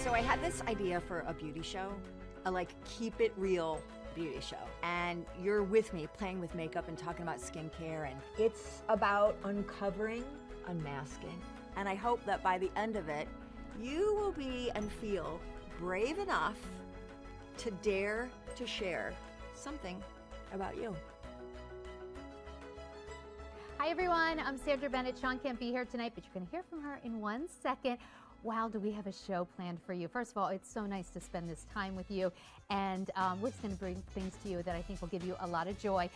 So I had this idea for a beauty show, a like keep it real beauty show. And you're with me playing with makeup and talking about skincare, and it's about uncovering, unmasking. And I hope that by the end of it, you will be and feel brave enough to dare to share something about you. Hi everyone, I'm Sandra Bennett. Sean can't be here tonight, but you're going to hear from her in 1 second. Wow, do we have a show planned for you. First of all, it's so nice to spend this time with you, and we're just going to bring things to you that I think will give you a lot of joy.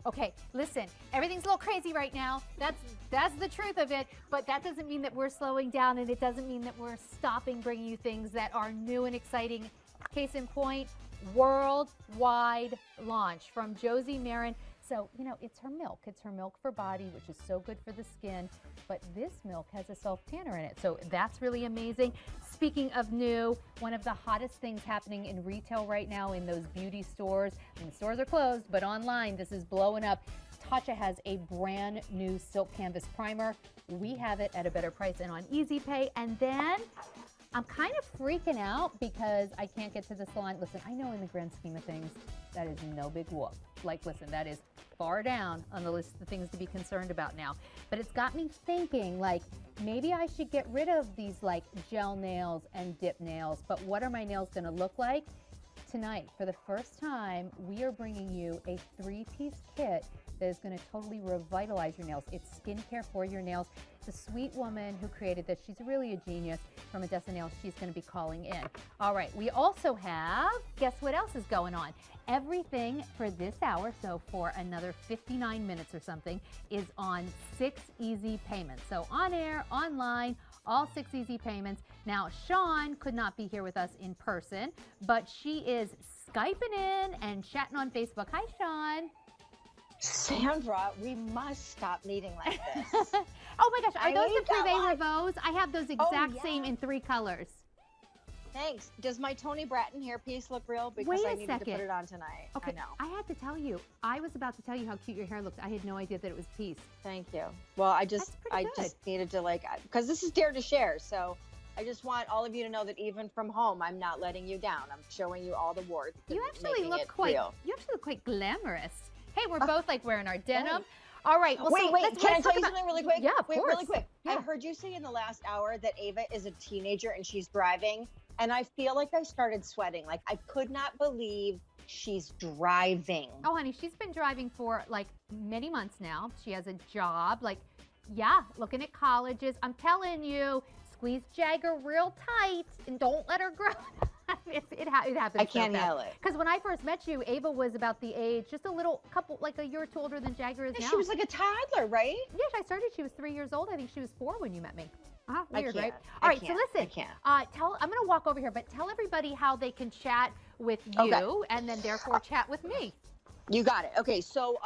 Okay, listen, everything's a little crazy right now. That's the truth of it, but that doesn't mean that we're slowing down, and it doesn't mean that we're stopping bringing you things that are new and exciting. Case in point, worldwide launch from Josie Maran. So, you know, it's her milk. It's her milk for body, which is so good for the skin. But this milk has a self-tanner in it. So that's really amazing. Speaking of new, one of the hottest things happening in retail right now in those beauty stores. I mean, the stores are closed, but online, this is blowing up. Tatcha has a brand new Silk Canvas Primer. We have it at a better price and on Easy Pay. And then I'm kind of freaking out because I can't get to the salon. Listen, I know in the grand scheme of things, that is no big whoop. Like, listen, that is far down on the list of things to be concerned about now. But it's got me thinking, like, maybe I should get rid of these, like, gel nails and dip nails. But what are my nails going to look like? Tonight, for the first time, we are bringing you a 3-piece kit that is going to totally revitalize your nails. It's skincare for your nails. The sweet woman who created this, she's really a genius from Odessa Nails. She's going to be calling in. All right, we also have, guess what else is going on? Everything for this hour, so for another 59 minutes or something, is on 6 easy payments. So on air, online, all 6 easy payments. Now, Sean could not be here with us in person, but she is Skyping in and chatting on Facebook. Hi, Sean. Sandra, we must stop meeting like this. Oh my gosh, are those the Privé Revaux? I have those exact same in 3 colors. Thanks. Does my Tony Bratton hairpiece look real? Because I needed to put it on tonight. Okay, I know. I had to tell you. I was about to tell you how cute your hair looks. I had no idea that it was piece. Thank you. Well, I just needed to, like, because this is Dare to Share, so I just want all of you to know that even from home, I'm not letting you down. I'm showing you all the warmth. You actually look quite glamorous. Hey, we're both like wearing our denim. All right. Well, wait. Can I tell you something really quick? Yeah, of course. Really quick. Yeah. I heard you say in the last hour that Ava is a teenager and she's driving. And I feel like I started sweating. Like, I could not believe she's driving. Oh, honey, she's been driving for like many months now. She has a job. Like, yeah, looking at colleges. I'm telling you, squeeze Jagger real tight and don't let her grow. It happens. I can't handle it. Because when I first met you, Ava was about the age, just like a year or two older than Jagger is now. She was like a toddler, right? Yes, I started. She was 3 years old. I think she was 4 when you met me. Weird, right? All right, so listen. I'm going to walk over here, but tell everybody how they can chat with you and then therefore chat with me. You got it. Okay, so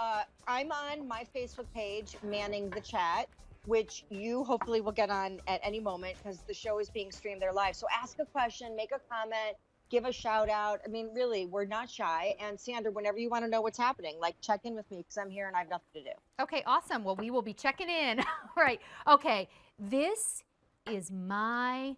I'm on my Facebook page, manning the chat, which you hopefully will get on at any moment because the show is being streamed there live. So ask a question, make a comment, give a shout out. I mean, really, we're not shy. And Sandra, whenever you want to know what's happening, like, check in with me because I'm here and I have nothing to do. Okay, awesome. Well, we will be checking in. All right. Okay, this is my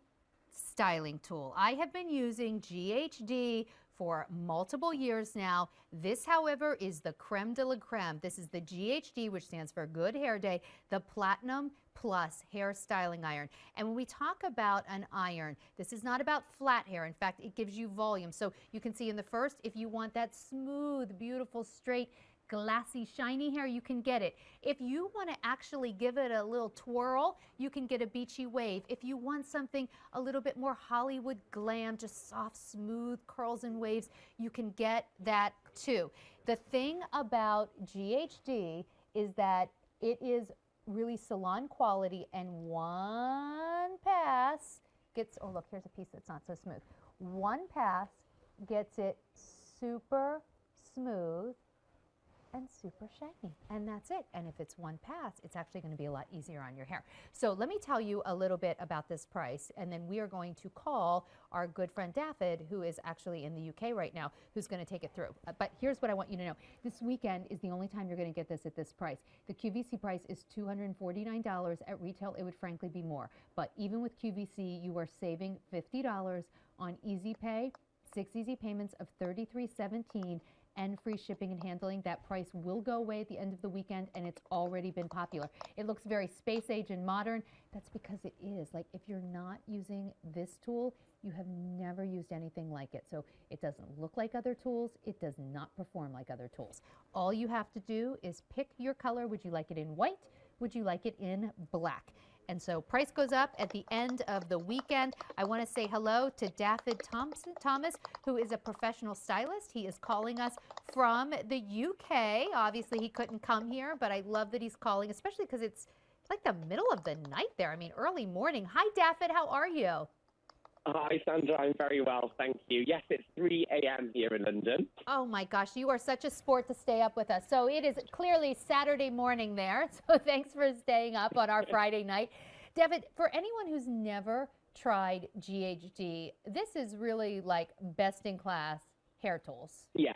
styling tool. I have been using GHD for multiple years now. This, however, is the creme de la creme. This is the GHD, which stands for Good Hair Day, the Platinum Plus Hair Styling Iron. And when we talk about an iron, this is not about flat hair. In fact, it gives you volume. So you can see in the first, if you want that smooth, beautiful, straight, glassy, shiny hair, you can get it. If you want to actually give it a little twirl, you can get a beachy wave. If you want something a little bit more Hollywood glam, just soft, smooth curls and waves, you can get that too. The thing about GHD is that it is really salon quality, and one pass gets, oh look, here's a piece that's not so smooth. One pass gets it super smooth and super shiny. And that's it. And if it's one pass, it's actually going to be a lot easier on your hair. So let me tell you a little bit about this price, and then we are going to call our good friend David, who is actually in the UK right now, who's going to take it through. But here's what I want you to know. This weekend is the only time you're going to get this at this price. The QVC price is $249. At retail, it would frankly be more. But even with QVC, you are saving $50 on Easy Pay, 6 easy payments of $33.17, and free shipping and handling. That price will go away at the end of the weekend, and it's already been popular. It looks very space age and modern. That's because it is. Like, if you're not using this tool, you have never used anything like it. So it doesn't look like other tools. It does not perform like other tools. All you have to do is pick your color. Would you like it in white? Would you like it in black? And so price goes up at the end of the weekend. I want to say hello to David Thomas, who is a professional stylist. He is calling us from the UK. Obviously, he couldn't come here, but I love that he's calling, especially because it's like the middle of the night there. I mean, early morning. Hi, David. How are you? Hi, Sandra. I'm very well, thank you. Yes, it's 3 a.m. here in London. Oh, my gosh. You are such a sport to stay up with us. So it is clearly Saturday morning there. So thanks for staying up on our Friday night. David, for anyone who's never tried GHD, this is really like best-in-class hair tools. Yeah,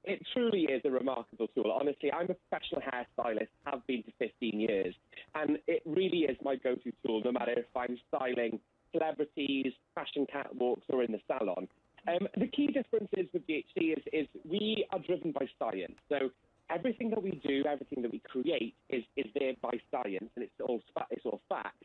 it truly is a remarkable tool. Honestly, I'm a professional hairstylist, have been for 15 years, and it really is my go-to tool, no matter if I'm styling celebrities, fashion catwalks, or in the salon. The key difference is with GHD is we are driven by science. So everything that we do, everything that we create is there by science, and it's all fact.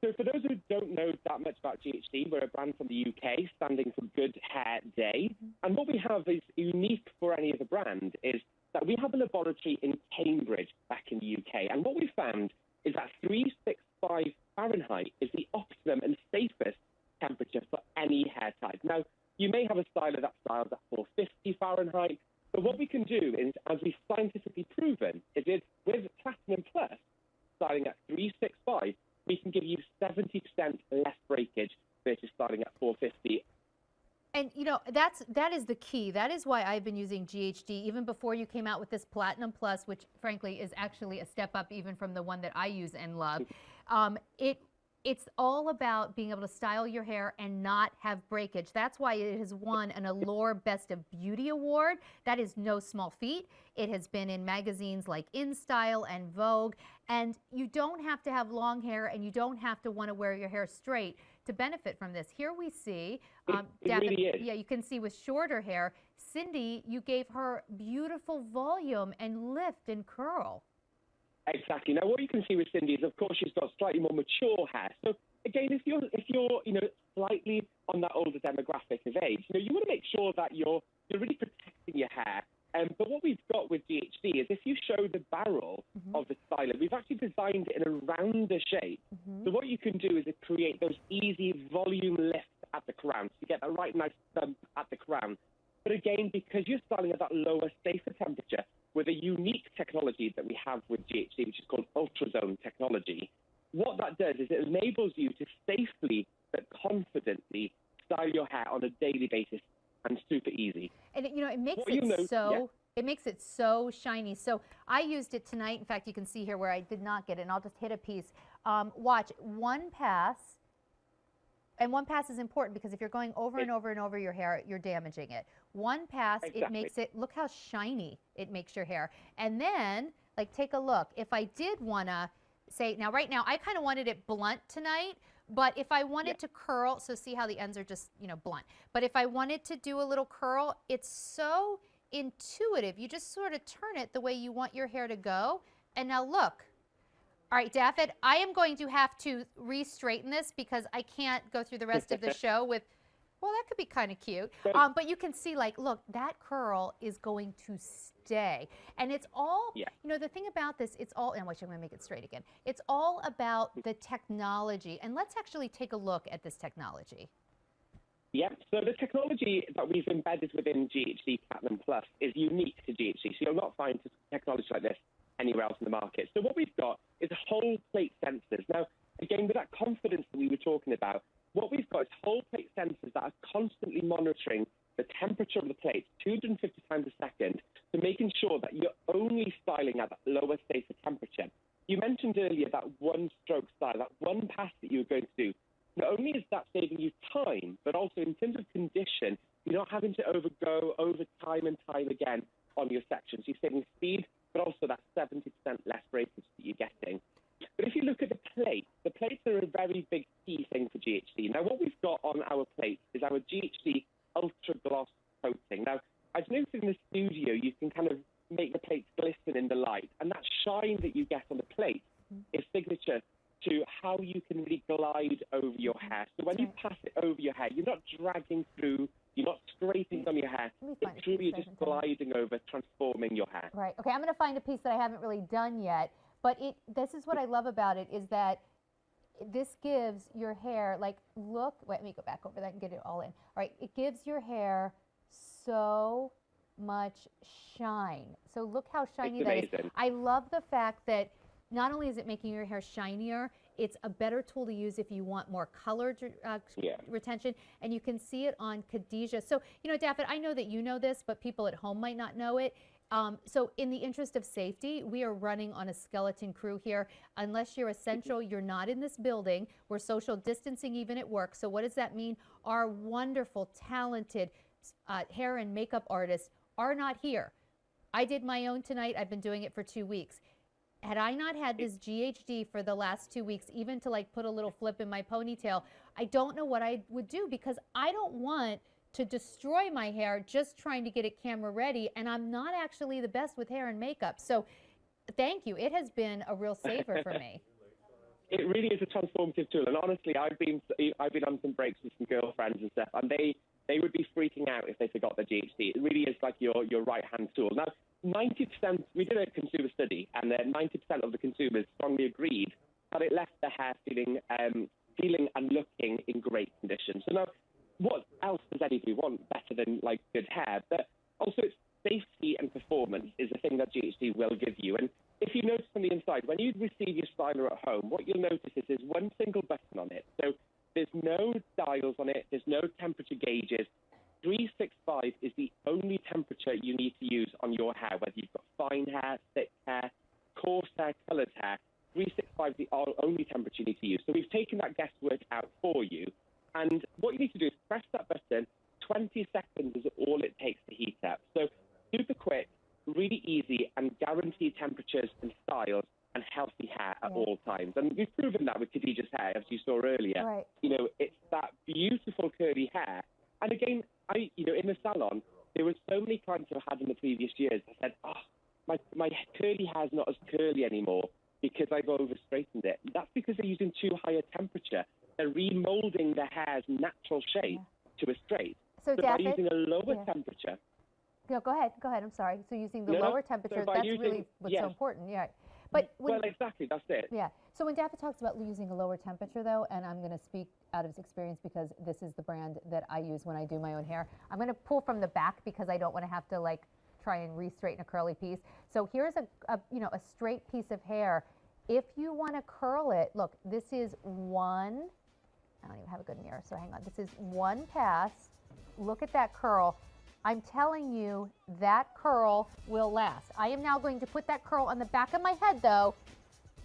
So for those who don't know that much about GHD, we're a brand from the UK standing for Good Hair Day. And what we have is unique for any other brand is that we have a laboratory in Cambridge back in the UK. And what we found is that 365 Fahrenheit is the optimum and safest temperature for any hair type. Now, you may have a styler that styles at 450 Fahrenheit, but what we can do is, as we've scientifically proven, is with Platinum Plus styling at 365, we can give you 70% less breakage versus starting at 450. And you know, that is the key. That is why I've been using GHD even before you came out with this Platinum Plus, which frankly is actually a step up even from the one that I use and love. It's all about being able to style your hair and not have breakage. That's why it has won an Allure Best of Beauty Award. That is no small feat. It has been in magazines like InStyle and Vogue. And you don't have to have long hair, and you don't have to want to wear your hair straight to benefit from this. Here we see, it really is. Yeah, you can see with shorter hair, Cindy, you gave her beautiful volume and lift and curl. Exactly. Now, what you can see with Cindy is, of course, she's got slightly more mature hair. So, again, if you're slightly on that older demographic of age, you want to make sure that you're really protecting your hair. But what we've got with GHD is if you show the barrel of the styler, we've actually designed it in a rounder shape. So what you can do is create those easy volume lifts at the crown. So you get that right nice thump at the crown. But again, because you're styling at that lower, safer temperature, with a unique technology that we have with GHD, which is called ultrazone technology, what that does is it enables you to safely but confidently style your hair on a daily basis, and super easy. And it makes it makes it so shiny. So I used it tonight. In fact, you can see here where I did not get it, and I'll just hit a piece. Watch, one pass. And one pass is important because if you're going over and over and over your hair, you're damaging it. One pass, It makes it, look how shiny it makes your hair. And then, like, take a look. If I did want to say, now right now, I kind of wanted it blunt tonight, but if I wanted to curl, so see how the ends are just, blunt. But if I wanted to do a little curl, it's so intuitive. You just sort of turn it the way you want your hair to go. And now look. All right, David, I am going to have to re-straighten this because I can't go through the rest of the show with, well, that could be kind of cute. But you can see, like, look, that curl is going to stay. And it's all, the thing about this, it's all, and I'm going to make it straight again. It's all about the technology. And let's actually take a look at this technology. Yeah, so the technology that we've embedded within GHD Platinum Plus is unique to GHD. So you'll not find technology like this anywhere else in the market. So what we've got is whole plate sensors. Now, again, with that confidence that we were talking about, what we've got is whole plate sensors that are constantly monitoring the temperature of the plate 250 times a second, to making sure that you're only saving you time, but also in terms of condition, you're not having to overgo over time and time again on your sections. You're saving speed, but also that 70% less breakage that you're getting. But if you look at the plates are a very big key thing for GHD. Now, what we've got on our plates is our GHD Ultra Gloss coating. Now, I've noticed in the studio, you can kind of make the plates glisten in the light, and that shine that you get on the plate is signature to how you can really glide over your hair. So when you pass it over your hair, you're not dragging through, you're not scraping on your hair. It's truly just gliding over, transforming your hair. Right. Okay, I'm going to find a piece that I haven't really done yet, but this is what I love about it, is that this gives your hair, like, look, wait, let me go back over that and get it all in. All right, it gives your hair so much shine. So look how shiny that is. I love the fact that not only is it making your hair shinier, it's a better tool to use if you want more color retention, and you can see it on Khadijah. So, you know, Daphne, I know that you know this, but people at home might not know it. So in the interest of safety, we are running on a skeleton crew here. Unless you're essential, you're not in this building. We're social distancing even at work. So what does that mean? Our wonderful, talented hair and makeup artists are not here. I did my own tonight. I've been doing it for 2 weeks. Had I not had this GHD for the last 2 weeks, even to like put a little flip in my ponytail, I don't know what I would do, because I don't want to destroy my hair just trying to get it camera ready, and I'm not actually the best with hair and makeup. So thank you. It has been a real saver for me. It really is a transformative tool, and honestly, I've been on some breaks with some girlfriends and stuff, and they would be freaking out if they forgot their GHD. It really is like your right-hand tool. Now, 90%, we did a consumer study, and 90% of the consumers strongly agreed that it left their hair feeling and looking in great condition. So now, what else does anybody want better than like good hair? But also, it's safety and performance is the thing that GHD will give you. And if you notice on the inside, when you receive your styler at home, what you'll notice is there's one single button on it. So there's no dials on it. There's no temperature gauges. 365 is the only temperature you need to use on your hair, whether you've got fine hair, thick hair, coarse hair, coloured hair. 365 is the only temperature you need to use. So we've taken that guesswork out for you. And what you need to do is press that button. 20 seconds is all it takes to heat up. So super quick, really easy, and guaranteed temperatures and styles and healthy hair at all times. And we've proven that with Khadijah's hair, as you saw earlier. Right. You know, it's that beautiful curly hair. And again, in the salon, there were so many clients who I had in the previous years that said, oh, my curly hair's not as curly anymore because I've over-straightened it. That's because they're using too high a temperature. They're remolding their hair's natural shape to a straight. So by using a lower temperature. No, go ahead. I'm sorry. So using the lower temperature, so that's really what's so important. Yeah. But well, exactly. That's it. Yeah. So when Daphne talks about using a lower temperature, though, and I'm going to speak out of experience because this is the brand that I use when I do my own hair, I'm going to pull from the back because I don't want to have to like try and re-straighten a curly piece. So here's a straight piece of hair. If you want to curl it, look, this is one. I don't even have a good mirror, so hang on. This is one pass. Look at that curl. I'm telling you, that curl will last. I am now going to put that curl on the back of my head, though,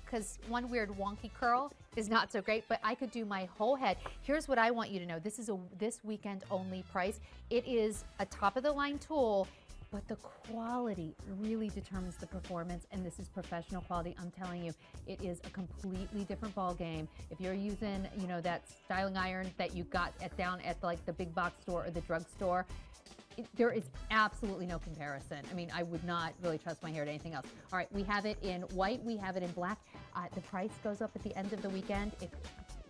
because one weird wonky curl is not so great, but I could do my whole head. Here's what I want you to know. This is a this weekend only price. It is a top-of-the-line tool, but the quality really determines the performance, and this is professional quality. I'm telling you, it is a completely different ball game. If you're using, that styling iron that you got down at like the big box store or the drugstore, there is absolutely no comparison. I mean, I would not really trust my hair to anything else. All right, we have it in white, we have it in black. The price goes up at the end of the weekend.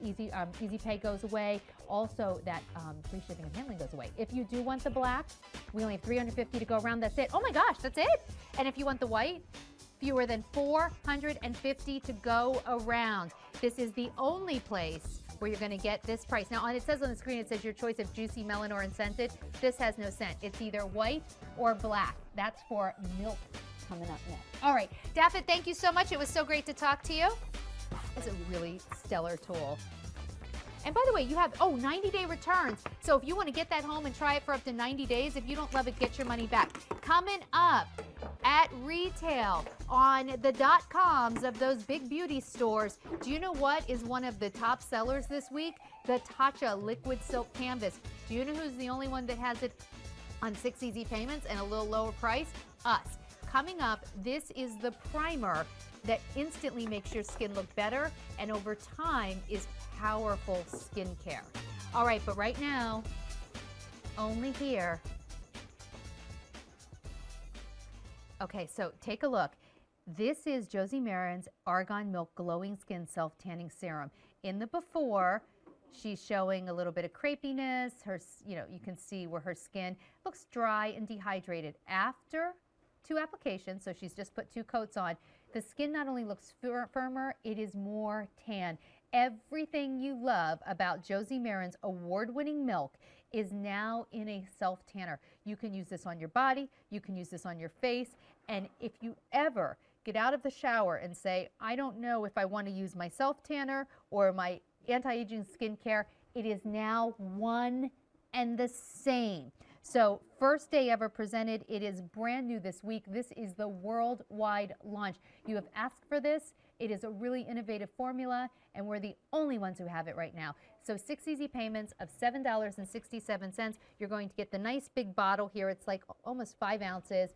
Easy Pay goes away. Also, that free shipping and handling goes away. If you do want the black, we only have 350 to go around. That's it. Oh my gosh, that's it. And if you want the white, fewer than 450 to go around. This is the only place where you're going to get this price. Now, it says on the screen, it says your choice of juicy, melon, or scented. This has no scent. It's either white or black. That's for milk coming up next. All right, Daphne, thank you so much. It was so great to talk to you. It's a really stellar tool. And by the way, you have, 90-day returns. So if you want to get that home and try it for up to 90 days, if you don't love it, get your money back. Coming up, at retail on the .coms of those big beauty stores. Do you know what is one of the top sellers this week? The Tatcha Liquid Silk Canvas. Do you know who's the only one that has it on 6 easy payments and a little lower price? Us. Coming up, this is the primer that instantly makes your skin look better and over time is powerful skincare. All right, but right now, only here. Okay, so take a look. This is Josie Maran's Argan Milk Glowing Skin Self-Tanning Serum. In the before, she's showing a little bit of crepiness. You can see where her skin looks dry and dehydrated. After 2 applications, so she's just put 2 coats on, the skin not only looks firmer, it is more tan. Everything you love about Josie Maran's award-winning milk is now in a self-tanner. You can use this on your body, you can use this on your face, and if you ever get out of the shower and say, I don't know if I want to use my self-tanner or my anti-aging skincare, it is now one and the same. So first day ever presented. It is brand new this week. This is the worldwide launch. You have asked for this. It is a really innovative formula, and we're the only ones who have it right now. So 6 easy payments of $7.67. You're going to get the nice big bottle here. It's like almost 5 ounces.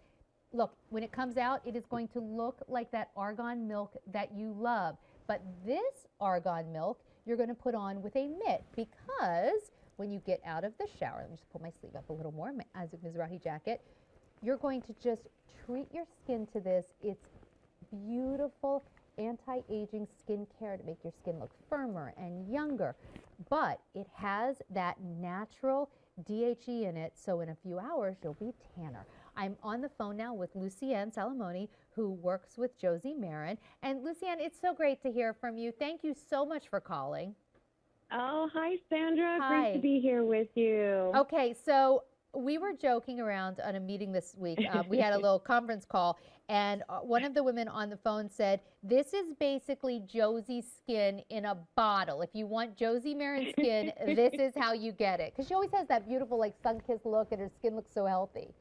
Look, when it comes out, it is going to look like that argan milk that you love. But this argan milk, you're going to put on with a mitt because when you get out of the shower, let me just pull my sleeve up a little more, as a Mizrahi jacket, you're going to just treat your skin to this. It's beautiful anti-aging skincare to make your skin look firmer and younger, but it has that natural DHE in it, so in a few hours you'll be tanner. I'm on the phone now with Lucienne Salamoni, who works with Josie Maran. And Lucienne, it's so great to hear from you. Thank you so much for calling. Oh, hi, Sandra. Hi. Great to be here with you. Okay, so we were joking around on a meeting this week. We had a little conference call, and one of the women on the phone said, this is basically Josie's skin in a bottle. If you want Josie Maran skin, this is how you get it. Because she always has that beautiful, like, sun-kissed look, and her skin looks so healthy.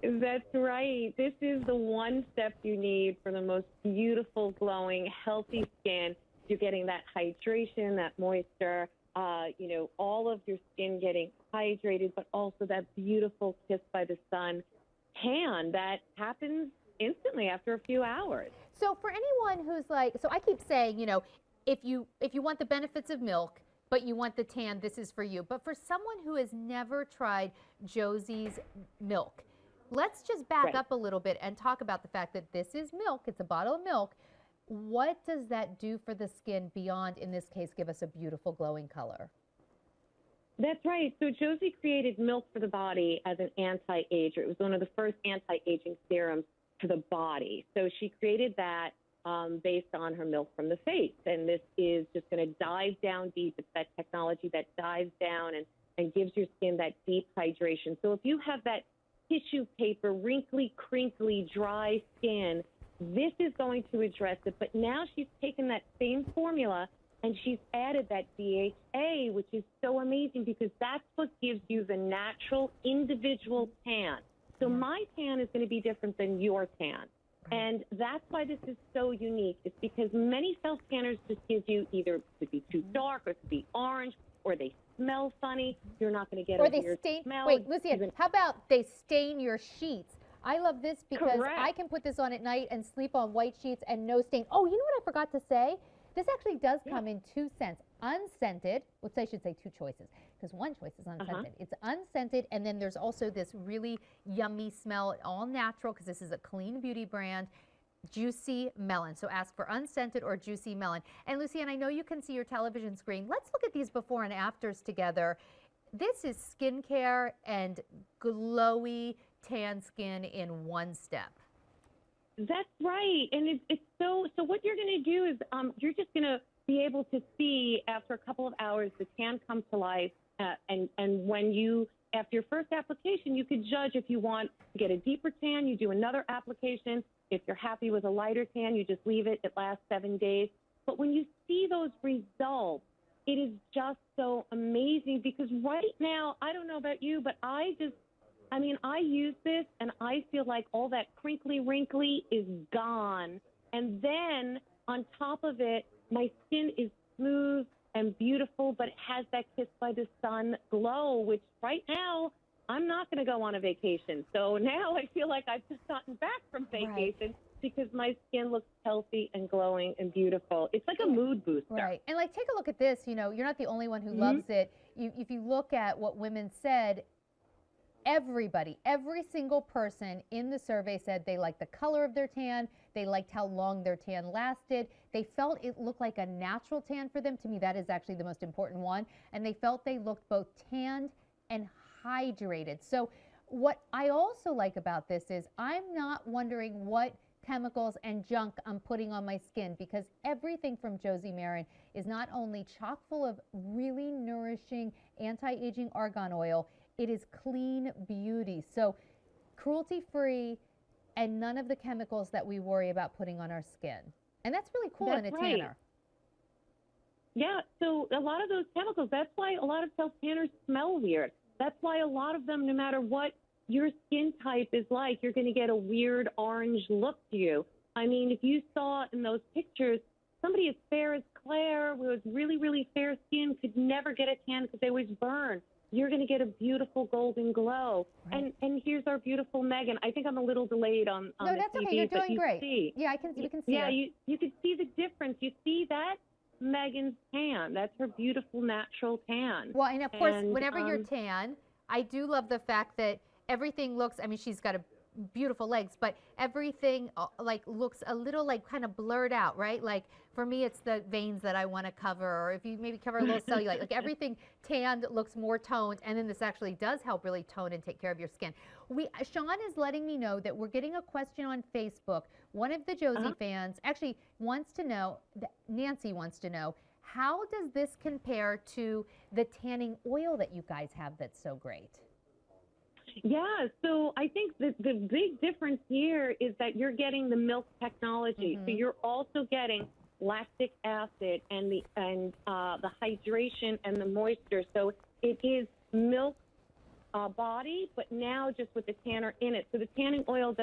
That's right. This is the one step you need for the most beautiful, glowing, healthy skin. You're getting that hydration, that moisture, all of your skin getting hydrated, but also that beautiful kiss by the sun tan that happens instantly after a few hours. So for anyone who's like, so I keep saying, if you want the benefits of milk, but you want the tan, this is for you. But for someone who has never tried Josie's milk, let's just back up a little bit and talk about the fact that this is milk. It's a bottle of milk. What does that do for the skin beyond, in this case, give us a beautiful glowing color? That's right. So Josie created milk for the body as an anti-ager. It was one of the first anti-aging serums for the body. So she created that based on her milk from the face. And this is just going to dive down deep. It's that technology that dives down and gives your skin that deep hydration. So if you have that tissue paper, wrinkly, crinkly, dry skin, this is going to address it. But now she's taken that same formula and she's added that DHA, which is so amazing because that's what gives you the natural individual tan. So my tan is going to be different than your tan. And that's why this is so unique. It's because many self-tanners just give you either it could be too dark or it could be orange or they smell funny. You're not going to get or over they your stain. smell. Wait, Lucienne, how about they stain your sheets? I love this because Correct. I can put this on at night and sleep on white sheets and no stain. Oh, you know what I forgot to say? This actually does come in 2 scents. Unscented, which I should say 2 choices, because one choice is unscented. It's unscented, and then there's also this really yummy smell, all natural, because this is a clean beauty brand, Juicy Melon. So ask for unscented or Juicy Melon. And Lucienne, I know you can see your television screen. Let's look at these before and afters together. This is skincare and glowy tan skin in one step. That's right. And it's so what you're going to do is you're just going to be able to see after a couple of hours the tan come to life. And when you, after your first application, you could judge if you want to get a deeper tan, you do another application. If you're happy with a lighter tan, you just leave it. It lasts 7 days. But when you see those results, it is just so amazing because right now, I don't know about you, but I just I mean, I use this and I feel like all that crinkly, wrinkly is gone. And then on top of it, my skin is smooth and beautiful, but it has that kissed by the sun glow, which right now I'm not going to go on a vacation. So now I feel like I've just gotten back from vacation because my skin looks healthy and glowing and beautiful. It's like a mood booster. Right. And like, take a look at this. You know, you're not the only one who loves it. If you look at what women said, everybody, every single person in the survey said they liked the color of their tan. They liked how long their tan lasted. They felt it looked like a natural tan for them. To me, that is actually the most important one. And they felt they looked both tanned and hydrated. So what I also like about this is I'm not wondering what chemicals and junk I'm putting on my skin, because everything from Josie Maran is not only chock full of really nourishing anti-aging argan oil, it is clean beauty. So cruelty-free and none of the chemicals that we worry about putting on our skin. And that's really cool in a tanner. Yeah, so a lot of those chemicals, that's why a lot of self-tanners smell weird. That's why a lot of them, no matter what your skin type is like, you're going to get a weird orange look to you. I mean, if you saw in those pictures, somebody as fair as Claire with really, really fair skin could never get a tan because they always burn. You're going to get a beautiful golden glow. Right. And here's our beautiful Megan. I think I'm a little delayed on no, the that's TV, okay. You're but doing great. See. Yeah, we can see Yeah, her. you can see the difference. You see that? Megan's tan. That's her beautiful natural tan. Well, and of course, whenever you're tan, I do love the fact that everything looks, I mean, she's got a beautiful legs, but everything like looks a little like kind of blurred out, right? Like for me, it's the veins that I want to cover, or if you maybe cover a little cellulite, like everything tanned looks more toned, and then this actually does help really tone and take care of your skin. Sean is letting me know that we're getting a question on Facebook. One of the Josie fans actually wants to know, Nancy wants to know, how does this compare to the tanning oil that you guys have that's so great? Yeah, so I think the big difference here is that you're getting the milk technology. So you're also getting lactic acid and the hydration and the moisture. So it is milk body, but now just with the tanner in it. So the tanning oil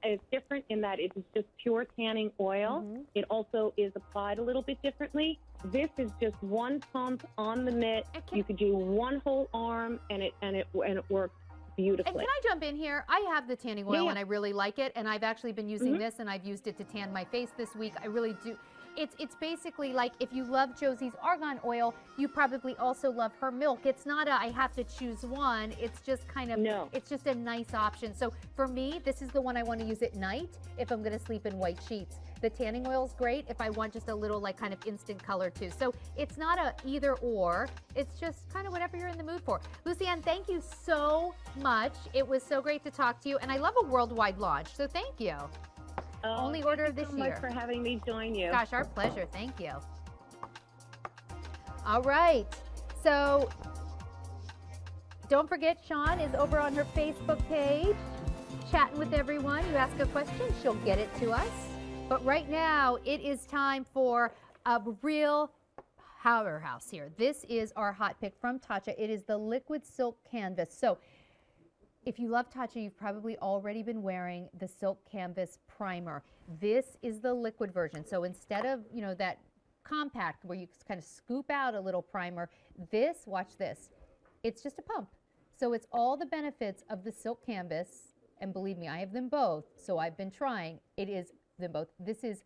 is different in that it is just pure tanning oil. It also is applied a little bit differently. This is just one pump on the mitt. You could do one whole arm, and it works beautifully. And can I jump in here? I have the tanning oil and I really like it, and I've actually been using this, and I've used it to tan my face this week. I really do. It's basically like if you love Josie's argan oil, you probably also love her milk. It's not a I have to choose one. It's just kind of, it's just a nice option. So for me, this is the one I want to use at night if I'm going to sleep in white sheets. The tanning oil is great if I want just a little like kind of instant color too. So it's not a either or, it's just kind of whatever you're in the mood for. Lucianne, thank you so much. It was so great to talk to you, and I love a worldwide launch, so thank you. Only order of this year. Thank you so much for having me join you. Gosh, our pleasure. Thank you. All right. So don't forget, Sean is over on her Facebook page, chatting with everyone. You ask a question, she'll get it to us. But right now, it is time for a real powerhouse here. This is our hot pick from Tatcha. It is the Liquid Silk Canvas. So if you love Tatcha, you've probably already been wearing the Silk Canvas Primer. This is the liquid version. So instead of, you know, that compact where you kind of scoop out a little primer, this, watch this, it's just a pump. So it's all the benefits of the Silk Canvas, and believe me, I have them both, so I've been trying. It is them both. This is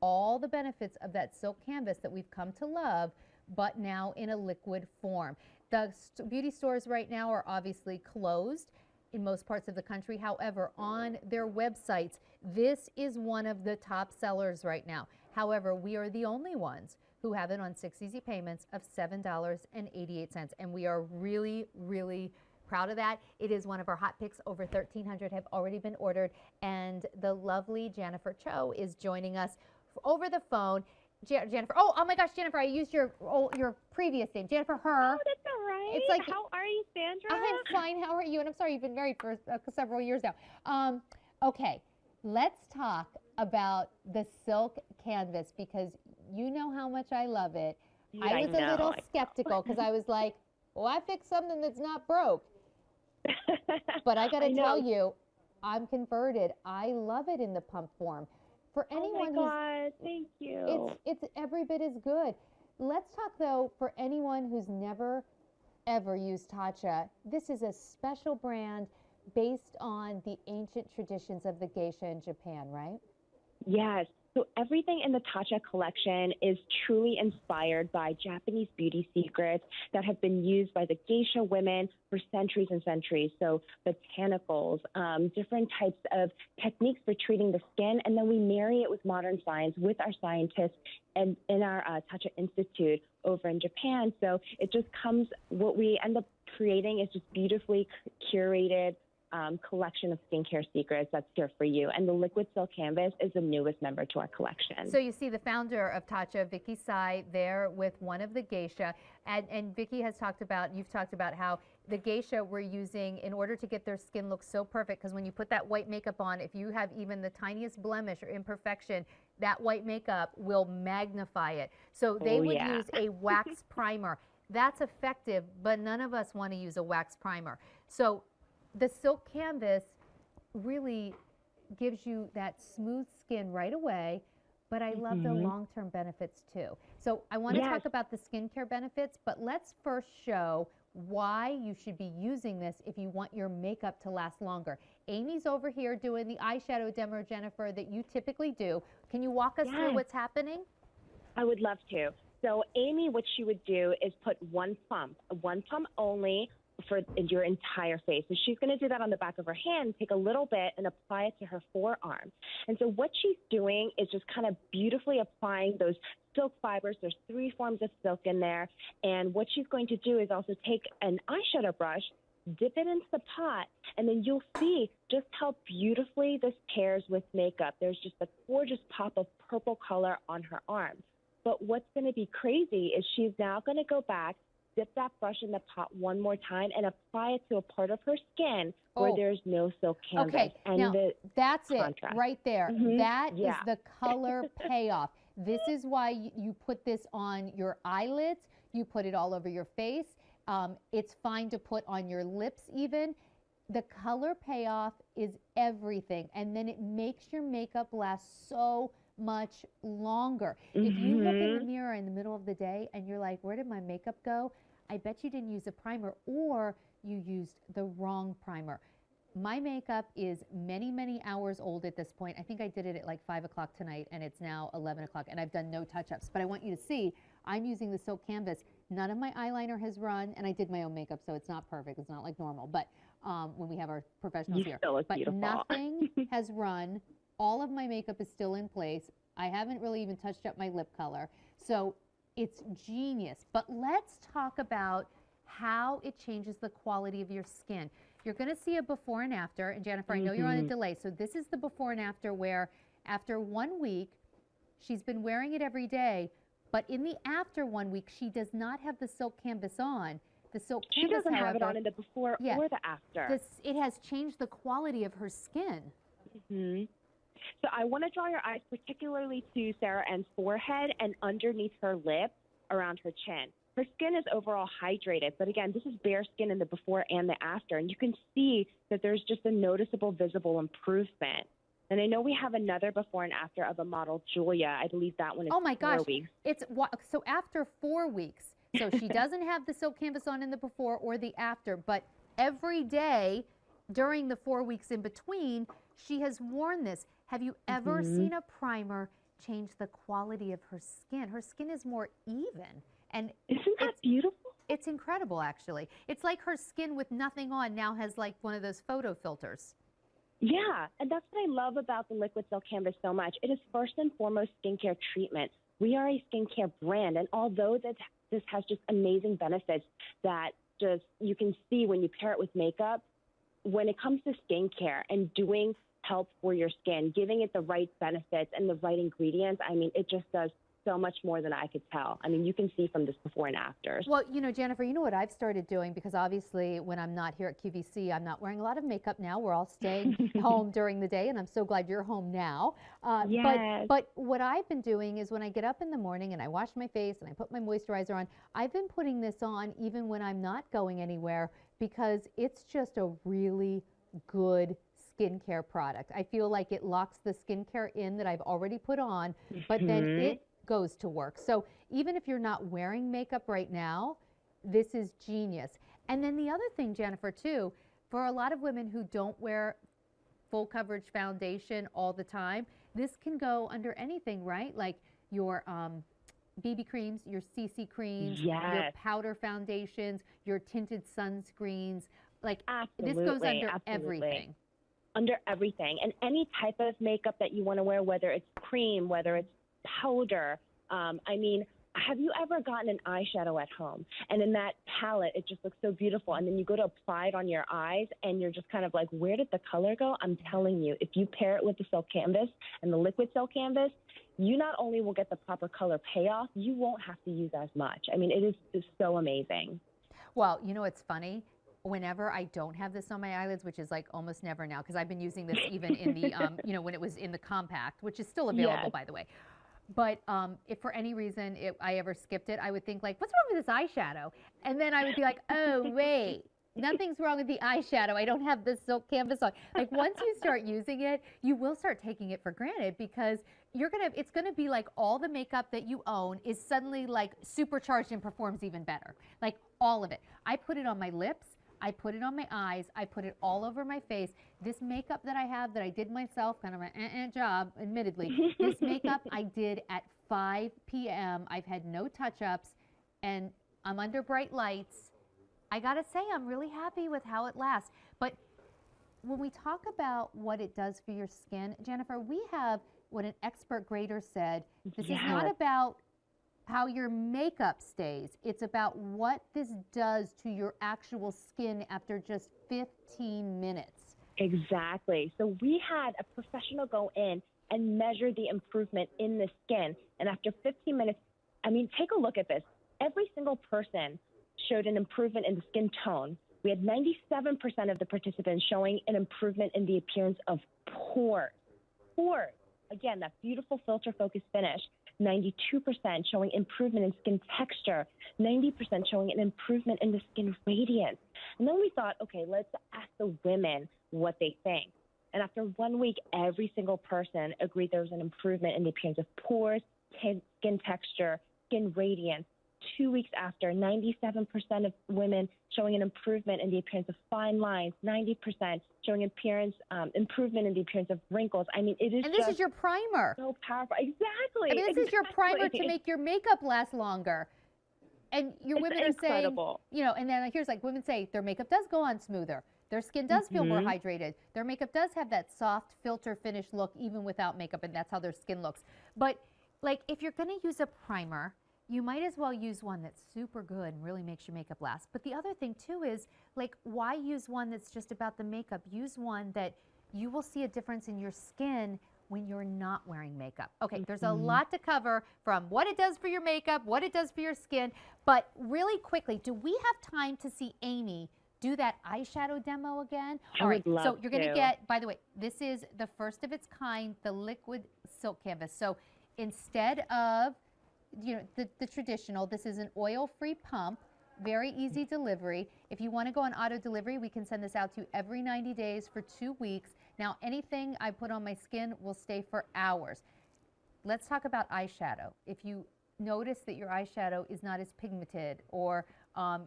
all the benefits of that Silk Canvas that we've come to love, but now in a liquid form. The beauty stores right now are obviously closed in most parts of the country. However, on their websites, this is one of the top sellers right now. However, we are the only ones who have it on 6 easy payments of $7.88. And we are really, really proud of that. It is one of our hot picks. Over 1,300 have already been ordered. And the lovely Jennifer Cho is joining us over the phone. Jennifer, oh my gosh, Jennifer, I used your previous name. Jennifer Her. Oh, that's all right. It's like, how are you, Sandra? I'm fine. How are you? And I'm sorry, you've been married for several years now. Okay, let's talk about the Silk Canvas, because you know how much I love it. Yeah, I was a little skeptical because I was like, well, I fixed something that's not broke. But I got to I know. tell you, I'm converted. I love it in the pump form. For anyone Oh my God, thank you. it's every bit as good. Let's talk though, for anyone who's never ever used Tatcha, this is a special brand based on the ancient traditions of the geisha in Japan, right? Yes. So everything in the Tatcha collection is truly inspired by Japanese beauty secrets that have been used by the geisha women for centuries and centuries. So botanicals, different types of techniques for treating the skin, and then we marry it with modern science with our scientists and in our Tatcha Institute over in Japan. So it just comes, what we end up creating is just beautifully curated collection of skincare secrets that's here for you. And the Liquid Silk Canvas is the newest member to our collection. So you see the founder of Tatcha, Vicky Tsai, there with one of the geisha. And Vicky has talked about, you've talked about how the geisha we're using in order to get their skin look so perfect, because when you put that white makeup on, if you have even the tiniest blemish or imperfection, that white makeup will magnify it. So they would use a wax primer. That's effective, but none of us want to use a wax primer. So the Silk Canvas really gives you that smooth skin right away, but I love the long-term benefits too. So I want to talk about the skincare benefits, but let's first show why you should be using this if you want your makeup to last longer. Amy's over here doing the eyeshadow demo, Jennifer, that you typically do. Can you walk us through what's happening? I would love to. So Amy, what she would do is put one pump only for your entire face. So she's going to do that on the back of her hand, take a little bit and apply it to her forearm. And so what she's doing is just kind of beautifully applying those silk fibers. There's 3 forms of silk in there. And what she's going to do is also take an eyeshadow brush, dip it into the pot, and then you'll see just how beautifully this pairs with makeup. There's just a gorgeous pop of purple color on her arm. But what's going to be crazy is she's now going to go back, dip that brush in the pot one more time, and apply it to a part of her skin where there's no silk canvas. Okay, and now that's contrast. it right there. That is the color payoff. This is why you put this on your eyelids. You put it all over your face. It's fine to put on your lips even. The color payoff is everything, and then it makes your makeup last so much longer. If you look in the mirror in the middle of the day and you're like, where did my makeup go? I bet you didn't use a primer, or you used the wrong primer. My makeup is many, many hours old at this point. I think I did it at like 5 o'clock tonight, and it's now 11 o'clock, and I've done no touch-ups. But I want you to see, I'm using the Silk Canvas. None of my eyeliner has run, and I did my own makeup, so it's not perfect. It's not like normal, but when we have our professionals here. Still look but beautiful. Nothing has run. All of my makeup is still in place. I haven't really even touched up my lip color. So it's genius. But let's talk about how it changes the quality of your skin. You're going to see a before and after. And Jennifer, I know you're on a delay. So this is the before and after, where after 1 week, she's been wearing it every day. But in the after 1 week, she does not have the Silk Canvas on. The Silk Canvas, she doesn't however, have it on in the before or the after. It has changed the quality of her skin. So I want to draw your eyes particularly to Sarah Ann's forehead and underneath her lip around her chin. Her skin is overall hydrated, but again, this is bare skin in the before and the after, and you can see that there's just a noticeable visible improvement. And I know we have another before and after of a model, Julia. I believe that one is 4 weeks. It's so after 4 weeks. So she doesn't have the Silk Canvas on in the before or the after, but every day during the 4 weeks in between, she has worn this. Have you ever seen a primer change the quality of her skin? Her skin is more even. And isn't that beautiful? It's incredible, actually. It's like her skin with nothing on now has like one of those photo filters. Yeah, and that's what I love about the Liquid Silk Canvas so much. It is first and foremost skincare treatment. We are a skincare brand, and although this has just amazing benefits that just you can see when you pair it with makeup, when it comes to skincare and doing help for your skin, giving it the right benefits and the right ingredients, I mean, it just does so much more than I could tell. I mean, you can see from this before and after. Well, you know, Jennifer, you know what I've started doing, because obviously when I'm not here at QVC, I'm not wearing a lot of makeup now. We're all staying home during the day, and I'm so glad you're home now. Yes. But what I've been doing is when I get up in the morning and I wash my face and I put my moisturizer on, I've been putting this on even when I'm not going anywhere, because it's just a really good skincare product. I feel like it locks the skincare in that I've already put on, but then it goes to work. So even if you're not wearing makeup right now, this is genius. And then the other thing, Jennifer, too, for a lot of women who don't wear full coverage foundation all the time, this can go under anything, right? Like your BB creams, your CC creams, your powder foundations, your tinted sunscreens. Like this goes under everything. Under everything. And any type of makeup that you want to wear, whether it's cream, whether it's powder. I mean, have you ever gotten an eyeshadow at home and in that palette it just looks so beautiful, and then you go to apply it on your eyes and you're just kind of like, where did the color go? I'm telling you, if you pair it with the Silk Canvas and the liquid Silk Canvas, you not only will get the proper color payoff, you won't have to use as much. I mean, it is just so amazing. Well, you know, it's funny. Whenever I don't have this on my eyelids, which is like almost never now, because I've been using this even in the, you know, when it was in the compact, which is still available, by the way. But if for any reason I ever skipped it, I would think like, what's wrong with this eyeshadow? And then I would be like, oh, wait, nothing's wrong with the eyeshadow. I don't have this Silk Canvas on. Like once you start using it, you will start taking it for granted, because it's gonna be like all the makeup that you own is suddenly like supercharged and performs even better. Like all of it. I put it on my lips. I put it on my eyes. I put it all over my face. This makeup that I have that I did myself, kind of an job, admittedly. This makeup I did at 5 p.m. I've had no touch-ups, and I'm under bright lights. I gotta say, I'm really happy with how it lasts. But when we talk about what it does for your skin, Jennifer, we have what an expert grader said. This is not about how your makeup stays. It's about what this does to your actual skin after just 15 minutes. Exactly. So we had a professional go in and measure the improvement in the skin. And after 15 minutes, I mean, take a look at this. Every single person showed an improvement in the skin tone. We had 97% of the participants showing an improvement in the appearance of pores. Pores. Again, that beautiful filter focus finish. 92% showing improvement in skin texture, 90% showing an improvement in the skin radiance. And then we thought, okay, let's ask the women what they think. And after 1 week, every single person agreed there was an improvement in the appearance of pores, skin texture, skin radiance. 2 weeks after, 97% of women showing an improvement in the appearance of fine lines, 90% showing improvement in the appearance of wrinkles. I mean, it is And this is your primer. So powerful. Exactly. I mean, this is your primer to make your makeup last longer. And your women are saying, you know, and then here's like women say their makeup does go on smoother. Their skin does feel more hydrated. Their makeup does have that soft filter finish look even without makeup, and that's how their skin looks. But like if you're going to use a primer, you might as well use one that's super good and really makes your makeup last. But the other thing too is, like, why use one that's just about the makeup? Use one that you will see a difference in your skin when you're not wearing makeup. Okay, there's a lot to cover, from what it does for your makeup, what it does for your skin, but really quickly, do we have time to see Amy do that eyeshadow demo again? All right, so you're gonna get, by the way, this is the first of its kind, the liquid Silk Canvas. So instead of the traditional, this is an oil-free pump, very easy delivery. If you want to go on auto delivery, we can send this out to you every 90 days for 2 weeks. Now, anything I put on my skin will stay for hours. Let's talk about eyeshadow. If you notice that your eyeshadow is not as pigmented, or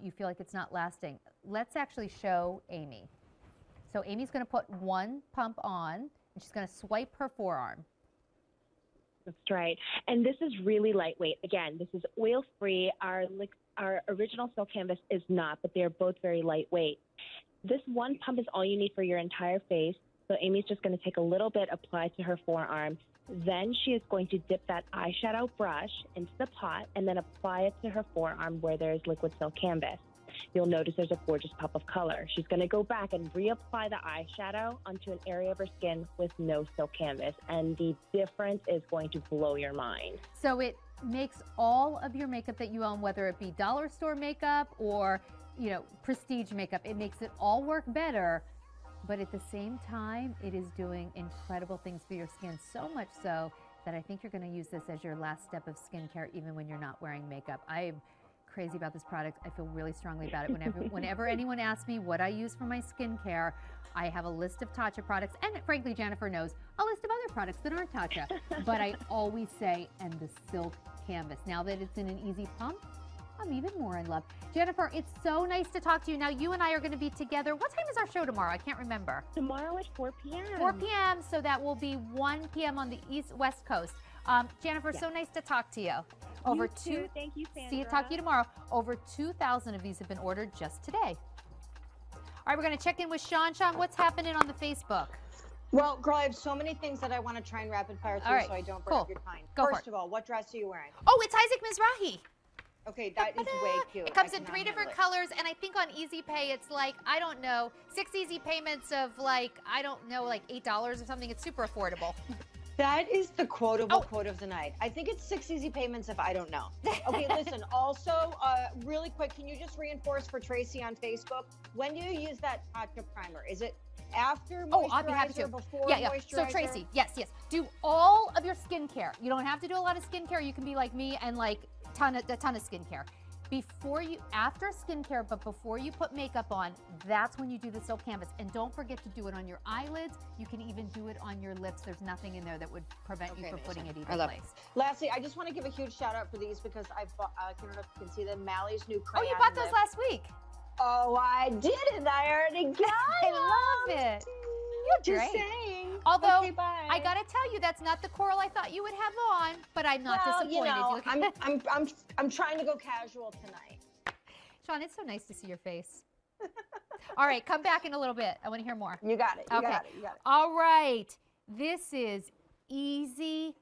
you feel like it's not lasting, let's actually show Amy. So Amy's going to put one pump on, and she's going to swipe her forearm. That's right. And this is really lightweight. Again, this is oil-free. Our original Silk Canvas is not, but they're both very lightweight. This one pump is all you need for your entire face. So Amy's just going to take a little bit, apply to her forearm. Then she is going to dip that eyeshadow brush into the pot and then apply it to her forearm where there is liquid Silk Canvas. You'll notice there's a gorgeous pop of color. She's going to go back and reapply the eyeshadow onto an area of her skin with no Silk Canvas, and the difference is going to blow your mind. So it makes all of your makeup that you own, whether it be dollar store makeup or, you know, prestige makeup, it makes it all work better. But at the same time, it is doing incredible things for your skin, so much so that I think you're going to use this as your last step of skincare, even when you're not wearing makeup. I am crazy about this product. I feel really strongly about it. Whenever anyone asks me what I use for my skincare, I have a list of Tatcha products, and frankly, Jennifer knows, a list of other products that aren't Tatcha. But I always say, and the Silk Canvas. Now that it's in an easy pump, I'm even more in love. Jennifer, it's so nice to talk to you. Now, you and I are going to be together. What time is our show tomorrow? I can't remember. Tomorrow at 4 p.m. 4 p.m., so that will be 1 p.m. on the West Coast. Jennifer, so nice to talk to you. You too. Thank you, Sandra. Talk to you tomorrow. Over 2,000 of these have been ordered just today. All right, we're going to check in with Sean. Sean, what's happening on the Facebook? Well, girl, I have so many things that I want to try and rapid fire through so I don't burn up your time. First of all, what dress are you wearing? Oh, it's Isaac Mizrahi. Okay, that is way cute. It comes in 3 different colors, and I think on Easy Pay, it's like, I don't know, 6 easy payments of like, I don't know, like $8 or something. It's super affordable. That is the quotable quote of the night. I think it's 6 easy payments if I don't know. Okay, listen, also, really quick, can you just reinforce for Tracy on Facebook, when do you use that Tatcha primer? Is it after moisturizer, I'll be happy to. Before moisturizer? So Tracy, yes. Do all of your skincare. You don't have to do a lot of skincare. You can be like me and like a ton of skincare. After skincare, but before you put makeup on, that's when you do the Silk Canvas. And don't forget to do it on your eyelids. You can even do it on your lips. There's nothing in there that would prevent you from putting it either place. Lastly, I just want to give a huge shout out for these because I bought, I don't know if you can see them, Mally's new crayon. Oh, you bought those last week. Oh, I did, and I already got I love it. You're just great. saying. Although, okay, bye. I gotta tell you, that's not the coral I thought you would have on, but I'm not disappointed. You know, I'm trying to go casual tonight. Sean, it's so nice to see your face. All right, come back in a little bit. I want to hear more. You got it. You got it. All right. This is easy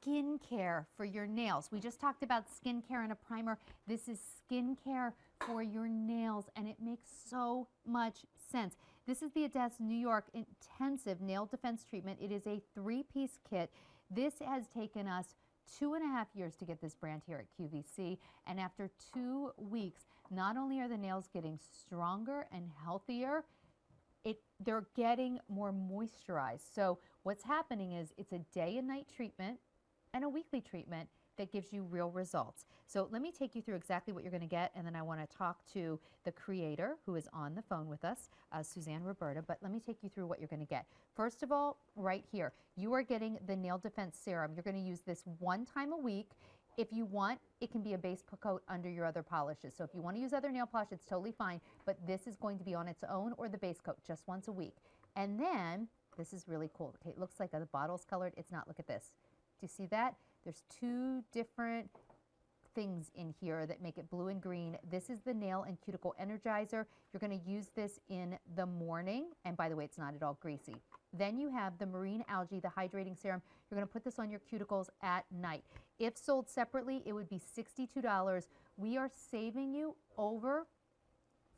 skincare for your nails. We just talked about skincare and a primer. This is skincare for your nails, and it makes so much sense. This is the Ades New York Intensive Nail Defense Treatment. It is a 3-piece kit. This has taken us 2.5 years to get this brand here at QVC, and after 2 weeks, not only are the nails getting stronger and healthier, they're getting more moisturized. So what's happening is it's a day and night treatment and a weekly treatment that gives you real results. So let me take you through exactly what you're going to get, and then I want to talk to the creator who is on the phone with us, Suzanne Roberta, but let me take you through what you're going to get. First of all, right here, you are getting the Nail Defense Serum. You're going to use this 1 time a week. If you want, it can be a base coat under your other polishes. So if you want to use other nail polish, it's totally fine, but this is going to be on its own or the base coat just once a week. And then, this is really cool. Okay, it looks like the bottle's colored. It's not. Look at this. Do you see that? There's 2 different things in here that make it blue and green. This is the Nail and Cuticle Energizer. You're going to use this in the morning, and by the way, it's not at all greasy. Then you have the Marine Algae, the hydrating serum. You're going to put this on your cuticles at night. If sold separately, it would be $62. We are saving you over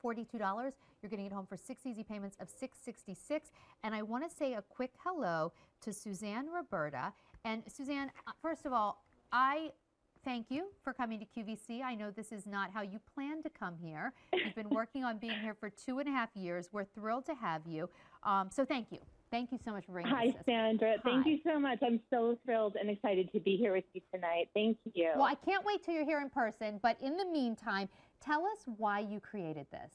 $42. You're getting it home for 6 easy payments of $666. And I want to say a quick hello to Suzanne Roberta. And Suzanne, first of all, I thank you for coming to QVC. I know this is not how you planned to come here. You've been working on being here for 2.5 years. We're thrilled to have you. So thank you. Thank you so much for bringing Hi, Sandra. Thank you so much. I'm so thrilled and excited to be here with you tonight. Thank you. Well, I can't wait till you're here in person. But in the meantime, tell us why you created this.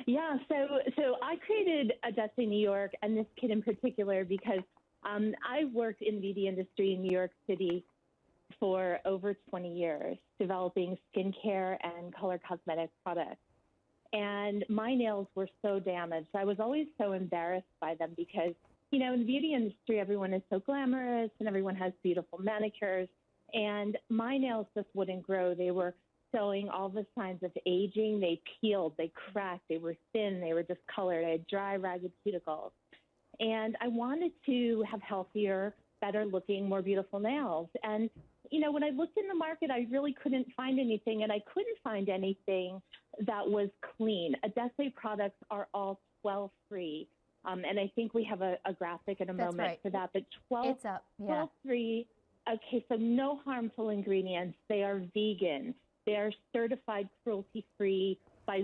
Yeah, so I created Ades New York, and this kit in particular, because I've worked in the beauty industry in New York City for over 20 years, developing skincare and color cosmetic products. And my nails were so damaged. I was always so embarrassed by them because, you know, in the beauty industry, everyone is so glamorous and everyone has beautiful manicures. And my nails just wouldn't grow. They were showing all the signs of aging. They peeled, they cracked, they were thin, they were discolored. I had dry, ragged cuticles. And I wanted to have healthier, better looking, more beautiful nails. And, you know, when I looked in the market, I really couldn't find anything, and I couldn't find anything that was clean. Ades products are all 12-free. And I think we have a graphic in a moment for that. But 12-free Okay, so no harmful ingredients. They are vegan. They are certified cruelty-free by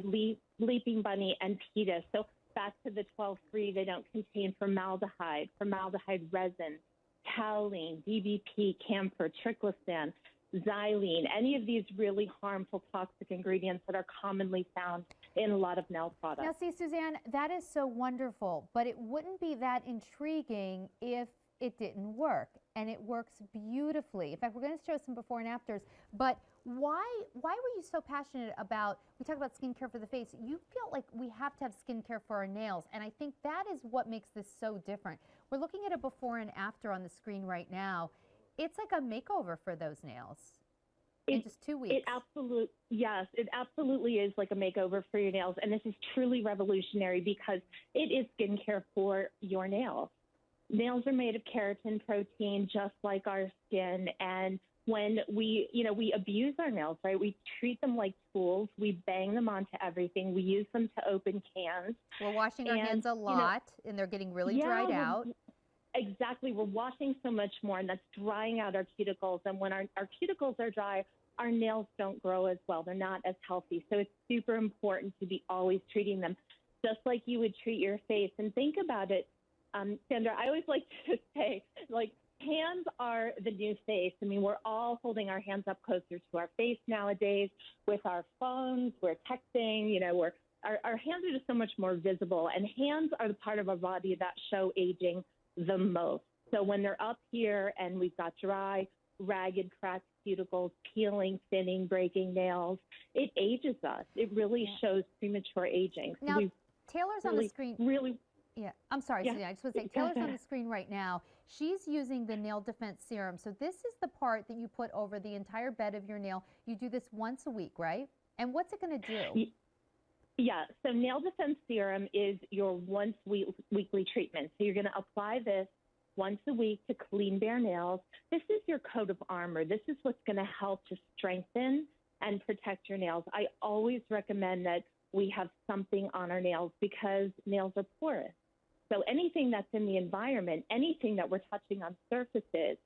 Leaping Bunny and PETA. So back to the 12-3, they don't contain formaldehyde resin, toluene, DBP, camphor, triclosan, xylene, any of these really harmful toxic ingredients that are commonly found in a lot of nail products. Now, see, Suzanne, that is so wonderful, but it wouldn't be that intriguing if it didn't work, and it works beautifully. In fact, we're going to show some before and afters, but why were you so passionate about, we talk about skincare for the face, you feel like we have to have skincare for our nails, and I think that is what makes this so different. We're looking at a before and after on the screen right now. It's like a makeover for those nails in just 2 weeks. Yes, it absolutely is like a makeover for your nails, and this is truly revolutionary because it is skincare for your nails. Nails are made of keratin protein, just like our skin, and when we abuse our nails, right? We treat them like tools. We bang them onto everything. We use them to open cans. We're washing our hands a lot, and they're getting really dried out. Exactly. We're washing so much more, and that's drying out our cuticles. And when our cuticles are dry, our nails don't grow as well. They're not as healthy. So it's super important to be always treating them just like you would treat your face. And think about it, Sandra, I always like to say, like, hands are the new face. I mean, we're all holding our hands up closer to our face nowadays with our phones. We're texting, our hands are just so much more visible. And hands are the part of our body that show aging the most. So when they're up here and we've got dry, ragged, cracked cuticles, peeling, thinning, breaking nails, it ages us. It really shows premature aging. So now, Taylor's on the screen. Yeah, I'm sorry, Yeah. Suzanne. I just want to say, Taylor's on the screen right now. She's using the Nail Defense Serum. So this is the part that you put over the entire bed of your nail. You do this once a week, right? And what's it going to do? Yeah, so Nail Defense Serum is your once weekly treatment. So you're going to apply this once a week to clean bare nails. This is your coat of armor. This is what's going to help to strengthen and protect your nails. I always recommend that we have something on our nails because nails are porous. So anything that's in the environment, anything that we're touching on surfaces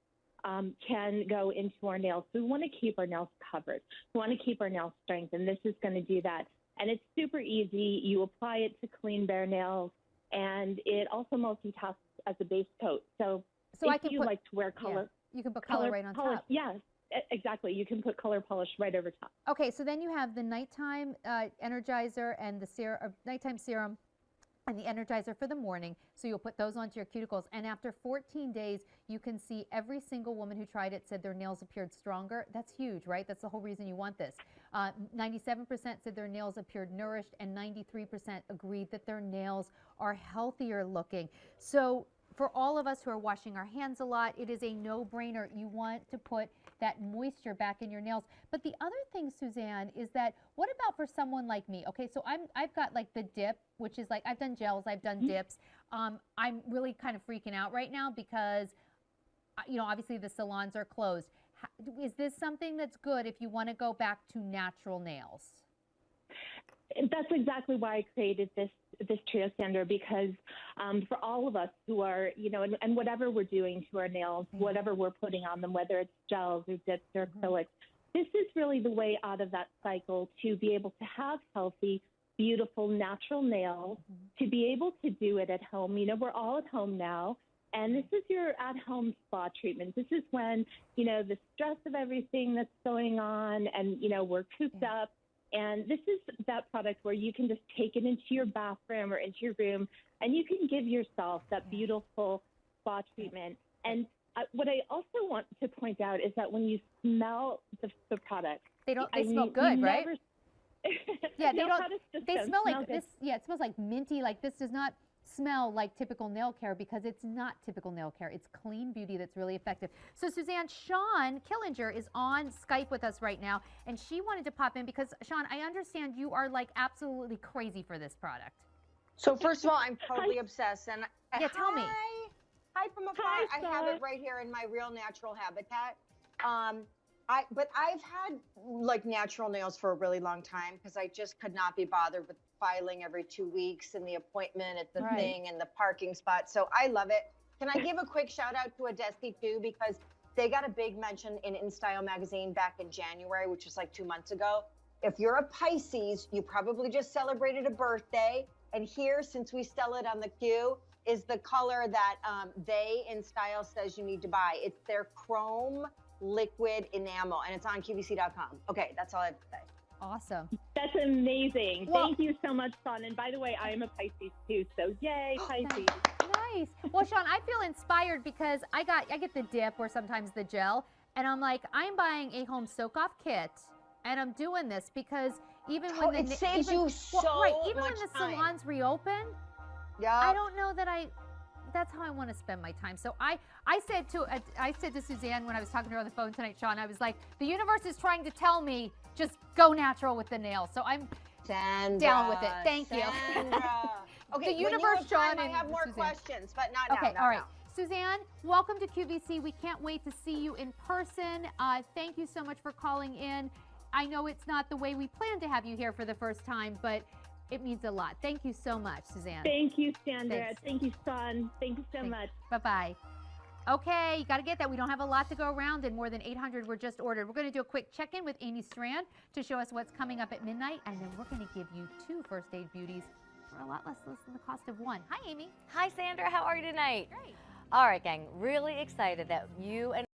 can go into our nails. So we want to keep our nails covered. We want to keep our nails strengthened. This is going to do that. And it's super easy. You apply it to clean bare nails, and it also multitasks as a base coat. So if you like to wear color. Yeah, you can put color right on top. Yes, exactly. You can put color polish right over top. Okay, so then you have the nighttime energizer and the nighttime serum and the energizer for the morning. So you'll put those onto your cuticles. And after 14 days, you can see every single woman who tried it said their nails appeared stronger. That's huge, right? That's the whole reason you want this. 97% said their nails appeared nourished, and 93% agreed that their nails are healthier looking. So for all of us who are washing our hands a lot, it is a no-brainer. You want to put that moisture back in your nails. But the other thing, Suzanne, is that what about for someone like me? Okay, so I've got like the dip, which is like, I've done gels, I've done dips. I'm really kind of freaking out right now because, obviously the salons are closed. Is this something that's good if you want to go back to natural nails? That's exactly why I created this trio, Sandra, because for all of us who are, and whatever we're doing to our nails, whatever we're putting on them, whether it's gels or dips or acrylics, this is really the way out of that cycle to be able to have healthy, beautiful, natural nails, to be able to do it at home. We're all at home now. And this is your at-home spa treatment. This is when, the stress of everything that's going on and, we're cooped up. And this is that product where you can just take it into your bathroom or into your room, and you can give yourself that beautiful spa treatment. And what I also want to point out is that when you smell the product, they smell good, right? Yeah, they smell like good. this. Yeah, it smells like minty. Like this does not smell like typical nail care because it's not typical nail care. It's clean beauty that's really effective. So Suzanne, Sean Killinger is on Skype with us right now, and she wanted to pop in because, Sean, I understand you are like absolutely crazy for this product. So first of all, I'm totally obsessed. And tell me. Hi from afar. I have it right here in my Real Natural Habitat. But I've had like natural nails for a really long time because I just could not be bothered with filing every 2 weeks and the appointment at the thing and the parking spot. So I love it. Can I give a quick shout out to Odessi too? Because They got a big mention in InStyle magazine back in January, which was like 2 months ago. If you're a Pisces, you probably just celebrated a birthday. And here, since we sell it on the queue, is the color that they InStyle says you need to buy. It's their chrome liquid enamel, and it's on QVC.com. Okay, that's all I have to say. Awesome. That's amazing. Well- Thank you so much, Sean. And by the way, I am a Pisces too, so yay, Pisces. Nice. Well, Sean, I feel inspired because I get the dip or sometimes the gel, and I'm like, I'm buying a home soak-off kit, and I'm doing this because even when It saves you so even when much the time. salons reopen, Yeah. I don't know that that's how I want to spend my time. So I said to Suzanne when I was talking to her on the phone tonight, Sean, I was like, the universe is trying to tell me just go natural with the nails. So I'm Sandra, down with it. Thank you. Sandra. Okay, The universe, Sean, Sean, I and have more Suzanne. questions, but not now. Okay, not all right. now. Suzanne, welcome to QVC. We can't wait to see you in person. Thank you so much for calling in. I know it's not the way we planned to have you here for the first time, but it means a lot. Thank you so much, Suzanne. Thank you, Sandra. Thanks. Thank you, Sean. Thank you so much. Bye-bye. Okay, you got to get that. We don't have a lot to go around, and more than 800 were just ordered. We're going to do a quick check-in with Amy Strand to show us what's coming up at midnight, and then we're going to give you 2 first aid beauties for a lot less than the cost of 1. Hi, Amy. Hi, Sandra. How are you tonight? Great. All right, gang. Really excited that you and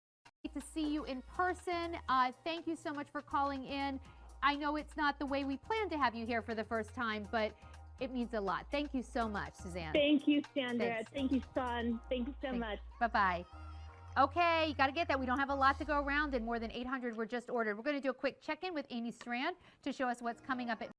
To see you in person. Thank you so much for calling in. I know it's not the way we planned to have you here for the first time, but it means a lot. Thank you so much, Suzanne. Thank you, Sandra. Thanks. Thank you, Sean. Thank you so much. Bye-bye. Okay, you got to get that. We don't have a lot to go around, and more than 800 were just ordered. We're going to do a quick check-in with Amy Strand to show us what's coming up at